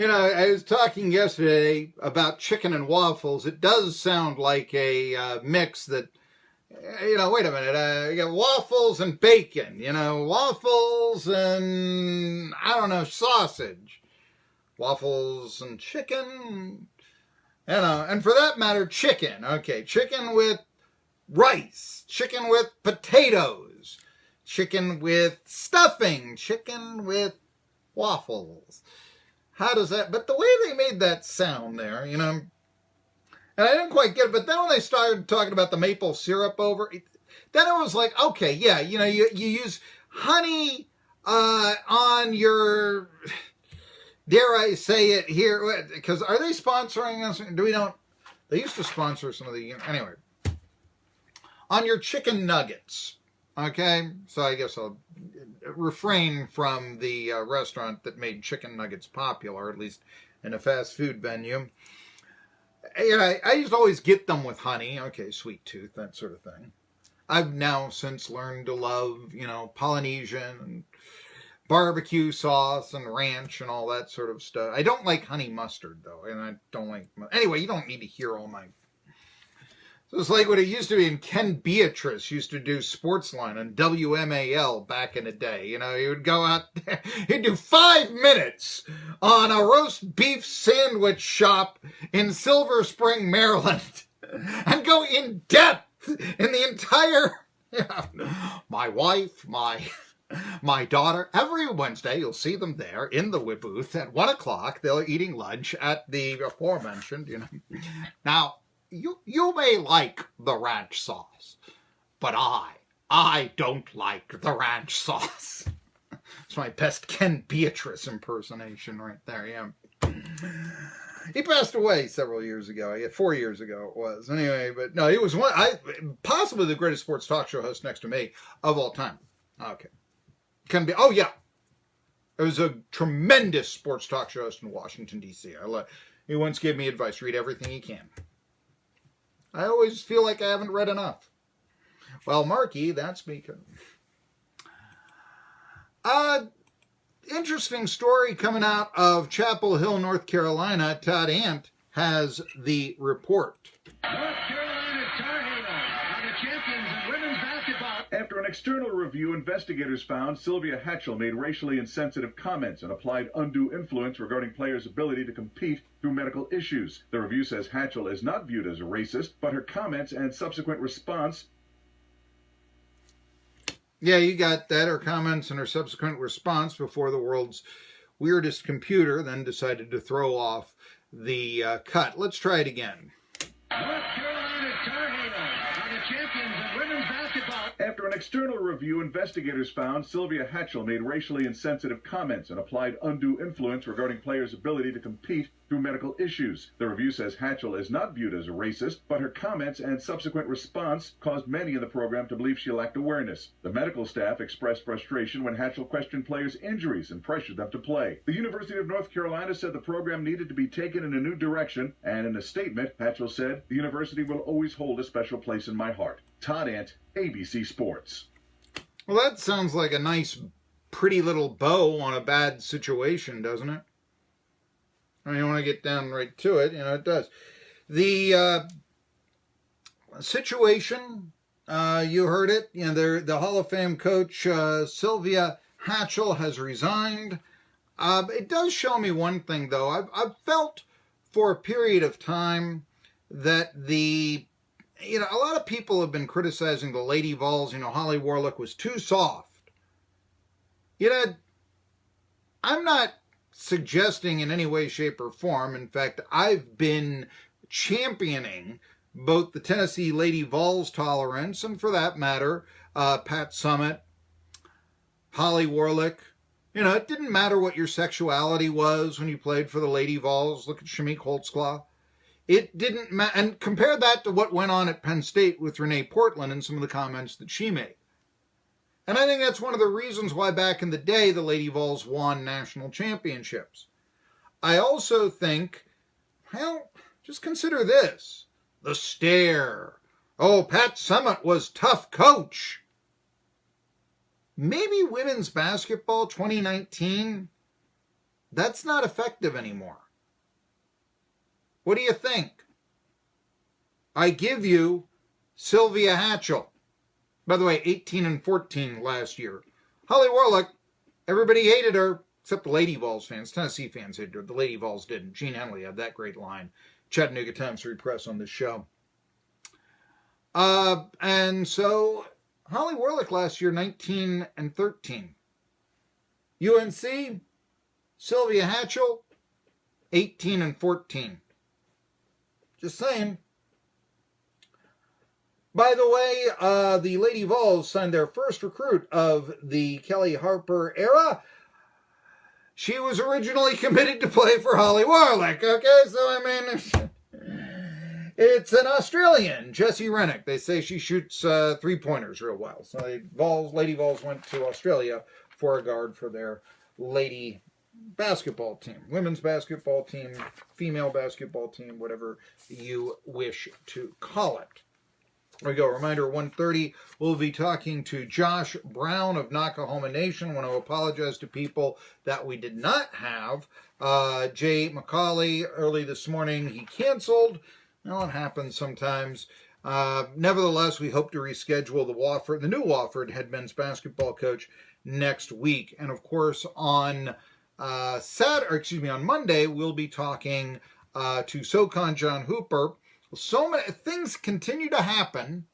I was talking yesterday about chicken and waffles. It does sound like a mix that, wait a minute, you got waffles and bacon, waffles and, I don't know, sausage, waffles and chicken, and for that matter, chicken. Okay, chicken with rice, chicken with potatoes, chicken with stuffing, chicken with waffles. How does that, but the way they made that sound there, and I didn't quite get it, but then when they started talking about the maple syrup over it, then it was like, okay, yeah, you use honey on your, dare I say it here, because are they sponsoring us? They used to sponsor some of the, anyway, on your chicken nuggets. Okay, so I guess I'll refrain from the restaurant that made chicken nuggets popular, at least in a fast food venue. I used to always get them with honey. Okay, sweet tooth, that sort of thing. I've now since learned to love, Polynesian and barbecue sauce and ranch and all that sort of stuff. I don't like honey mustard, though, and I don't like... Anyway, you don't need to hear all my... So it's like what it used to be, and Ken Beatrice used to do Sportsline on WMAL back in the day. He would go out there, he'd do 5 minutes on a roast beef sandwich shop in Silver Spring, Maryland, and go in depth in the entire, my wife, my daughter. Every Wednesday, you'll see them there in the booth at 1 o'clock. They're eating lunch at the aforementioned, Now, you may like the ranch sauce, but I don't like the ranch sauce. It's my best Ken Beatrice impersonation right there, yeah. He passed away several years ago. 4 years ago it was. Anyway, but no, he was possibly the greatest sports talk show host next to me of all time. Okay. Oh yeah. It was a tremendous sports talk show host in Washington, D.C. He once gave me advice, read everything you can. I always feel like I haven't read enough. Well, Marky, that's me. Interesting story coming out of Chapel Hill, North Carolina. Todd Ant has the report. North Carolina Tar Heels are the champions of women's basketball. After an external review, investigators found Sylvia Hatchell made racially insensitive comments and applied undue influence regarding players' ability to compete through medical issues. The review says Hatchell is not viewed as a racist, but her comments and subsequent response... Yeah, you got that. Her comments and her subsequent response before the world's weirdest computer then decided to throw off the cut. Let's try it again. North Carolina Tar Heels are the champions of women's basketball. After an external review, investigators found Sylvia Hatchell made racially insensitive comments and applied undue influence regarding players' ability to compete through medical issues. The review says Hatchell is not viewed as a racist, but her comments and subsequent response caused many in the program to believe she lacked awareness. The medical staff expressed frustration when Hatchell questioned players' injuries and pressured them to play. The University of North Carolina said the program needed to be taken in a new direction, and in a statement, Hatchell said, "The university will always hold a special place in my heart." Todd Ant, ABC Sports. Well, that sounds like a nice, pretty little bow on a bad situation, doesn't it? I mean, when I get down right to it, it does. The situation, you heard it. The Hall of Fame coach, Sylvia Hatchell, has resigned. It does show me one thing, though. I've felt for a period of time that a lot of people have been criticizing the Lady Vols. Holly Warlick was too soft. I'm not suggesting in any way, shape, or form. In fact, I've been championing both the Tennessee Lady Vols tolerance and, for that matter, Pat Summitt, Holly Warlick. It didn't matter what your sexuality was when you played for the Lady Vols. Look at Shamik Holtzclaw. It didn't matter. And compare that to what went on at Penn State with Renee Portland and some of the comments that she made. And I think that's one of the reasons why back in the day the Lady Vols won national championships. I also think, just consider this. The stare. Oh, Pat Summitt was tough coach. Maybe women's basketball 2019 That's not effective anymore. What do you think? I give you Sylvia Hatchell. By the way, 18-14 last year. Holly Warlick, everybody hated her, except the Lady Vols fans. Tennessee fans hated her. The Lady Vols didn't. Gene Henley had that great line. Chattanooga Times Free Press on this show. And so, Holly Warlick last year, 19-13. UNC, Sylvia Hatchell, 18-14. Just saying. By the way, the Lady Vols signed their first recruit of the Kelly Harper era. She was originally committed to play for Holly Warlick. Okay, so I mean, it's an Australian, Jessie Rennick. They say she shoots three-pointers real well. So Lady Vols went to Australia for a guard for their lady basketball team, women's basketball team, female basketball team, whatever you wish to call it. There we go. Reminder, 1:30, we'll be talking to Josh Brown of Nakahoma Nation. I want to apologize to people that we did not have Jay McCauley early this morning. He canceled. Well, it happens sometimes. Nevertheless, we hope to reschedule the new Wofford head men's basketball coach next week. And of course, on Monday, we'll be talking to SoCon John Hooper. So many things continue to happen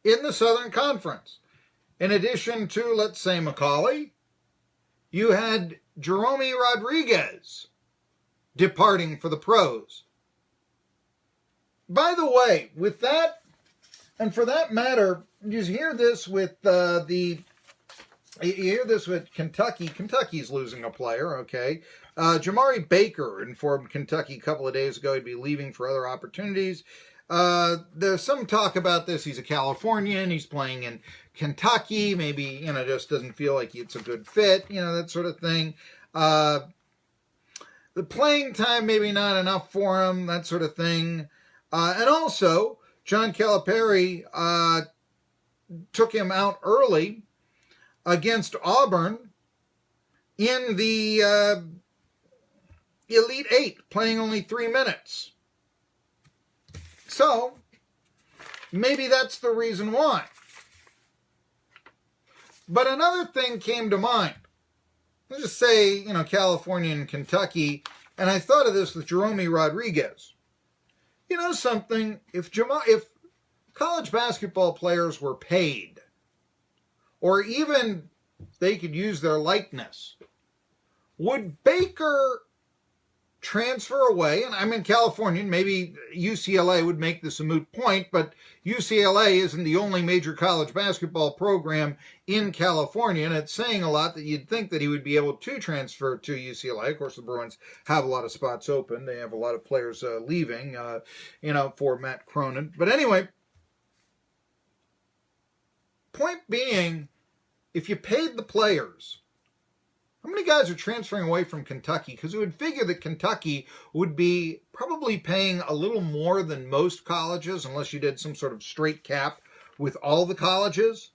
in the Southern Conference. In addition to, let's say, McCauley, you had Jerome Rodriguez departing for the pros. By the way, with that, and for that matter, you hear this with Kentucky. Kentucky's losing a player, okay? Jamari Baker informed Kentucky a couple of days ago he'd be leaving for other opportunities. There's some talk about this. He's a Californian. He's playing in Kentucky. Maybe, just doesn't feel like it's a good fit, that sort of thing. The playing time, maybe not enough for him, that sort of thing. And also, John Calipari took him out early against Auburn in the Elite Eight, playing only 3 minutes. So, maybe that's the reason why. But another thing came to mind. Let's just say, California and Kentucky, and I thought of this with Jerome Rodriguez. You know something? If college basketball players were paid, or even they could use their likeness, would Baker transfer away? And I'm in California, and maybe UCLA would make this a moot point, but UCLA isn't the only major college basketball program in California, and it's saying a lot that you'd think that he would be able to transfer to UCLA. Of course, the Bruins have a lot of spots open. They have a lot of players leaving, for Matt Cronin. But anyway, point being, if you paid the players, how many guys are transferring away from Kentucky? Because you would figure that Kentucky would be probably paying a little more than most colleges, unless you did some sort of straight cap with all the colleges.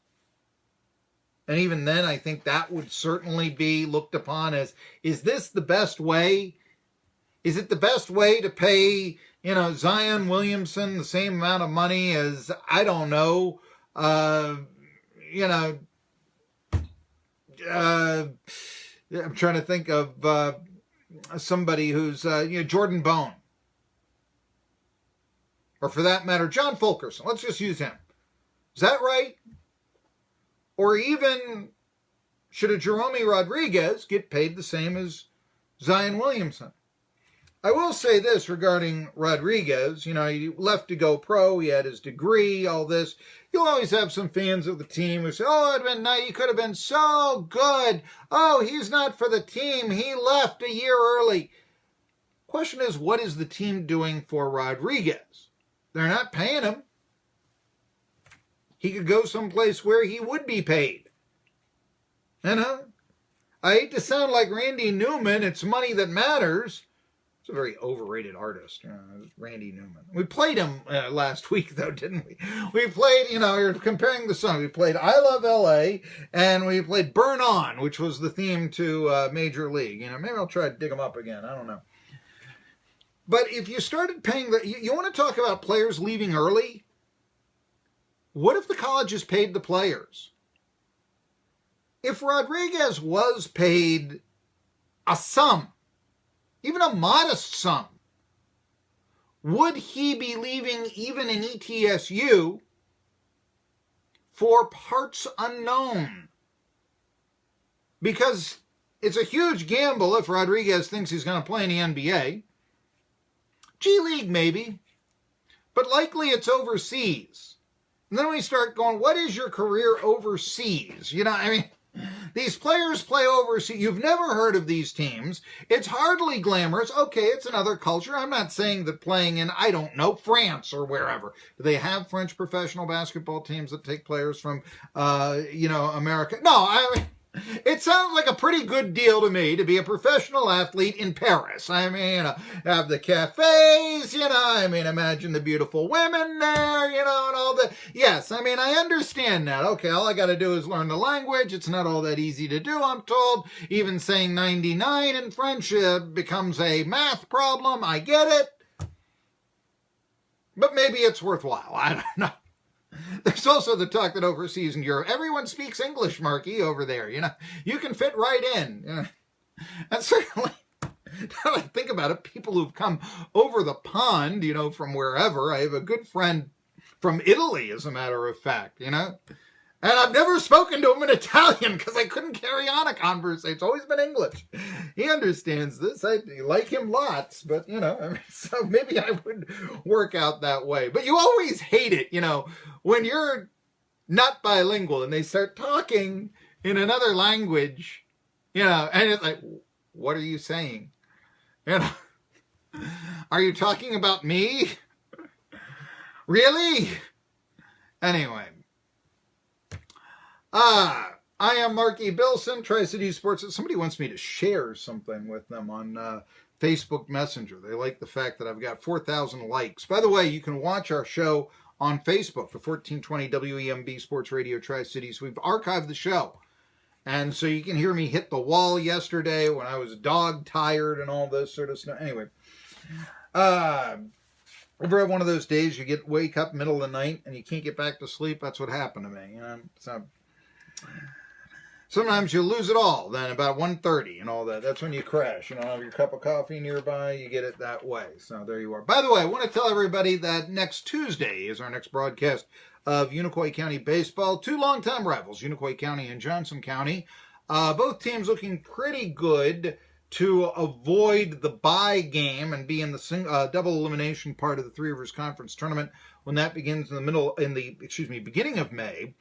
And even then, I think that would certainly be looked upon as, is this the best way? Is it the best way to pay, Zion Williamson the same amount of money as, I don't know, I'm trying to think of somebody who's, Jordan Bone. Or for that matter, John Fulkerson. Let's just use him. Is that right? Or even, should a Jerome Rodriguez get paid the same as Zion Williamson? I will say this regarding Rodriguez. He left to go pro. He had his degree, all this. You'll always have some fans of the team who say, it'd been nice. He could have been so good. Oh, he's not for the team. He left a year early. Question is, what is the team doing for Rodriguez? They're not paying him. He could go someplace where he would be paid. I hate to sound like Randy Newman. It's money that matters. He's a very overrated artist, Randy Newman. We played him last week, though, didn't we? We played, you're comparing the song. We played I Love L.A., and we played Burn On, which was the theme to Major League. Maybe I'll try to dig them up again. I don't know. But if you started paying you want to talk about players leaving early? What if the colleges paid the players? If Rodriguez was paid a sum, even a modest sum, would he be leaving even an ETSU for parts unknown? Because it's a huge gamble if Rodriguez thinks he's going to play in the NBA. G League, maybe. But likely it's overseas. And then we start going, what is your career overseas? These players play overseas. You've never heard of these teams. It's hardly glamorous. Okay, it's another culture. I'm not saying that playing in, I don't know, France or wherever. Do they have French professional basketball teams that take players from, America? No, it sounds like a pretty good deal to me to be a professional athlete in Paris. Have the cafes, imagine the beautiful women there, and all the... Yes, I understand that. Okay, all I got to do is learn the language. It's not all that easy to do, I'm told. Even saying 99 in French becomes a math problem. I get it. But maybe it's worthwhile. I don't know. There's also the talk that overseas in Europe, everyone speaks English, Marky, over there. You can fit right in. And certainly, now that I think about it, people who've come over the pond, from wherever. I have a good friend from Italy, as a matter of fact, And I've never spoken to him in Italian because I couldn't carry on a conversation. It's always been English. He understands this. I like him lots, but, so maybe I would work out that way. But you always hate it, when you're not bilingual and they start talking in another language, and it's like, what are you saying? Are you talking about me? Really? Anyway. I am Marky Bilson, Tri-City Sports. Somebody wants me to share something with them on Facebook Messenger. They like the fact that I've got 4,000 likes. By the way, you can watch our show on Facebook, the 1420 WEMB Sports Radio Tri-Cities. We've archived the show. And so you can hear me hit the wall yesterday when I was dog tired and all this sort of stuff. Anyway, ever one of those days you wake up middle of the night and you can't get back to sleep? That's what happened to me. So sometimes you lose it all. Then about 1:30 and all that. That's when you crash. Have your cup of coffee nearby. You get it that way. So there you are. By the way, I want to tell everybody that next Tuesday is our next broadcast of Unicoi County Baseball. Two longtime rivals, Unicoi County and Johnson County. Both teams looking pretty good to avoid the bye game and be in the double elimination part of the Three Rivers Conference Tournament when that begins beginning of May.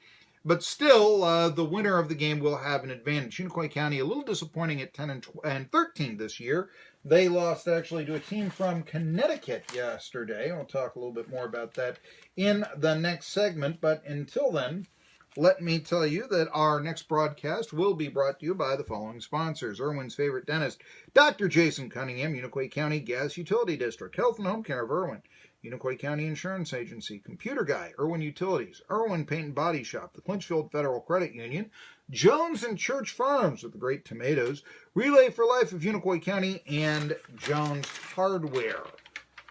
But still, the winner of the game will have an advantage. Unicoi County, a little disappointing at 10 and 13 this year. They lost actually to a team from Connecticut yesterday. I'll talk a little bit more about that in the next segment. But until then, let me tell you that our next broadcast will be brought to you by the following sponsors. Irwin's favorite dentist, Dr. Jason Cunningham, Unicoi County Gas Utility District, Health and Home Care of Irwin, Unicoi County Insurance Agency, Computer Guy, Irwin Utilities, Irwin Paint and Body Shop, the Clinchfield Federal Credit Union, Jones and Church Farms with the great tomatoes, Relay for Life of Unicoi County, and Jones Hardware.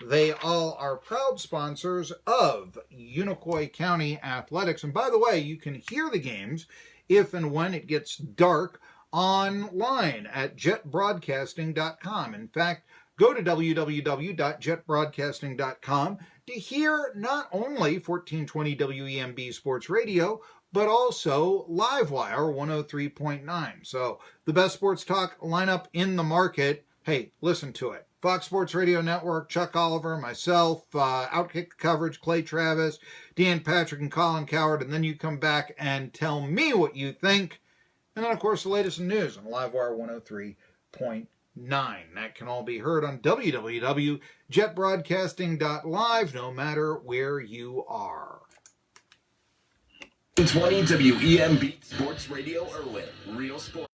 They all are proud sponsors of Unicoi County Athletics. And by the way, you can hear the games if and when it gets dark online at jetbroadcasting.com. In fact, go to www.jetbroadcasting.com to hear not only 1420 WEMB Sports Radio, but also Livewire 103.9. So the best sports talk lineup in the market. Hey, listen to it. Fox Sports Radio Network, Chuck Oliver, myself, Outkick Coverage, Clay Travis, Dan Patrick, and Colin Coward. And then you come back and tell me what you think. And then, of course, the latest in news on Livewire 103.9. That can all be heard on www.jetbroadcasting.live, no matter where you are. 20 WEMB Sports Radio Irwin, Real Sports.